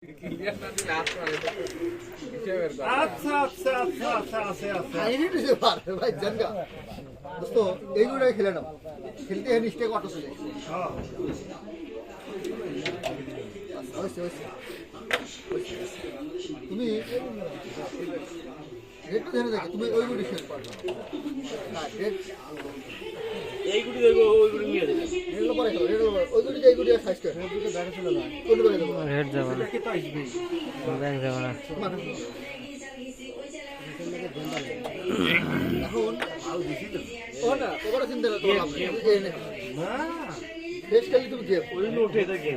আচ্ছা আচ্ছা আচ্ছা আচ্ছা আছে আছে ভাই জানগা দোস্ত এইগুলো খেলে নাও খেলতে হ্যাঁ নিশ্চয় অটো চলে হ্যাঁ অবশ্যই তুমি রেট ধরে দেখো তুমি ওইগুলো খেল পারবে না রেট এইগুলি দেখো ওইগুলি নিয়ে দেবে রেটগুলো পরে খেলো রেটগুলো ওইগুলো এইগুলো সাইজ করে রেটগুলো ব্যাগে চলে যায় কোন ব্যাগে দেবো রেট যাবে না কি তো আসবে ব্যাগ যাবে না এখন আল দিছি তো ও না ওরা চিন্তা করতে হবে না ফেস খেলি তুমি গেম ওই নোটে দেখে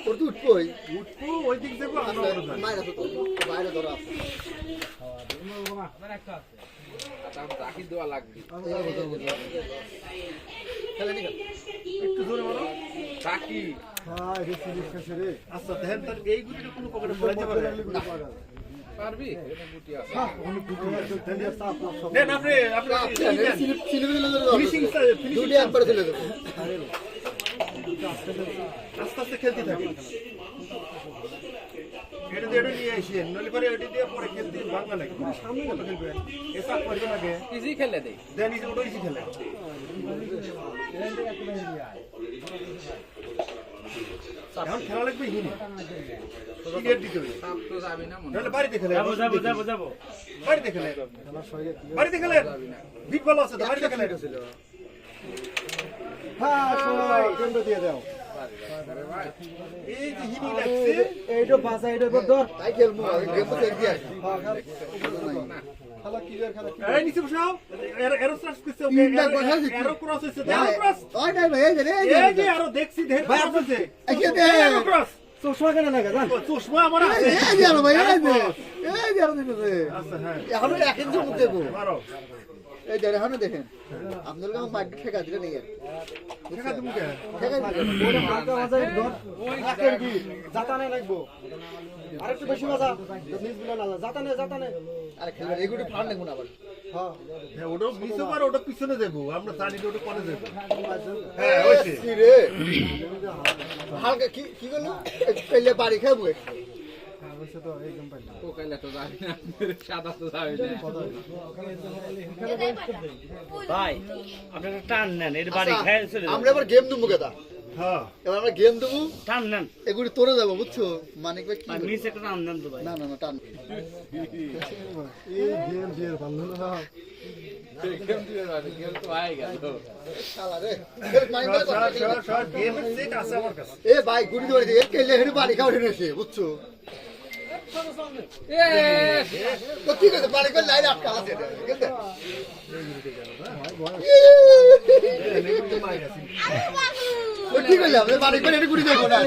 ওর তো উঠবই উঠবো ওই দিক যাবো আমরা মায়ের তো বাইরে ধরা আছে খেলে নি একটু জোরে মারো বাকি হ্যাঁ এটা ফিনিশ কাছে রে আচ্ছা দেখেন তার এইগুলি কোনো পকেটে ফলাইতে পারে পারবি হ্যাঁ অনেক গুটি আছে দেন আপনি ফিনিশিং দুটি একবারে চলে যাবে আস্তে আস্তে খেলতে থাকি এটা দিয়ে নিয়ে আসেন নলি পরে ওটি দিয়ে পরে খেলতে ভাঙা লাগে সামনে কত খেলবে এসা করবে লাগে ইজি খেলে দেই দেন ইজি ওটা ইজি খেলে এখন খেলা লাগবে হিনি ক্লিয়ার দিতে হবে সাপ তো যাবে না মনে নাহলে বাড়িতে খেলে যাবো বাড়িতে খেলে বাড়িতে খেলে বিট ভালো আছে তো বাড়িতে খেলে হ্যাঁ কেন্দ্র দিয়ে দাও এই যে হিনি লাগছে এইটা বাসা এইটা ধর তাই খেলবো গেম তো দিয়ে আসি খেলা ক্লিয়ার খেলা এই নিচে বসাও এরো স্টার্ট করছে তিনটা কথা আছে এরো ক্রস হইছে এরো ক্রস ওই নাই ভাই এই এই যে আরো দেখছি দেখ ভাই, ক্রস হইছে এই যে এরো ক্রস চশমা কেন লাগে জান চশমা আমার আছে এই যে আরো ভাই এই যে আরো দিতেছে আচ্ছা হ্যাঁ এখন এক ইঞ্চি মুখ দেবো মারো এই যে এখনো দেখেন আপনাদের কাছে মাইক ঠেকা দিলে নেই দেখা তুমি কে ঠেকা দিলে ওটা হালকা বাজারে ধর হাতের কি জাতানে লাগবো আরেকটু বেশি বাজা নিজ বিলা না জাতানে আরে খেলবে এগুলো ফান্ড দেখুন আবার হ্যাঁ হ্যাঁ ওটা নিচে পারে ওটা পিছনে দেবো আমরা জানি ওটা কোনে দেবো হ্যাঁ হইছে কি রে হালকা কি করলো পেলে বাড়ি খাবো ও কাইলে তো যাবে না সাদা তো যাবে না ভাই আপনি একটা টান নেন এর বাড়ি খেয়ে চলে আমরা এবার গেম দেবো কেদা হ্যাঁ এবার আমরা গেম দেবো টান নেন এগুলি তোরে যাবো বুঝছো মানিক ভাই কি আর নিচে একটা টান নেন তো ভাই না টান এই গেম দিয়ে ভালো না গেম দিয়ে যাবে গেম তো আই গেল শালা রে মানিক ভাই গেম সেট আছে আমার কাছে এ ভাই গুড়ি ধরে দিয়ে কেলে হেড়ে বাড়ি খাওয়া এনেছে বুঝছো এ তো কি করছে বাড়ি করে লাইন আটকা আছে ঠিক আছে তো কি করলে আমরা বাড়ি করে গুড়ি দেবো না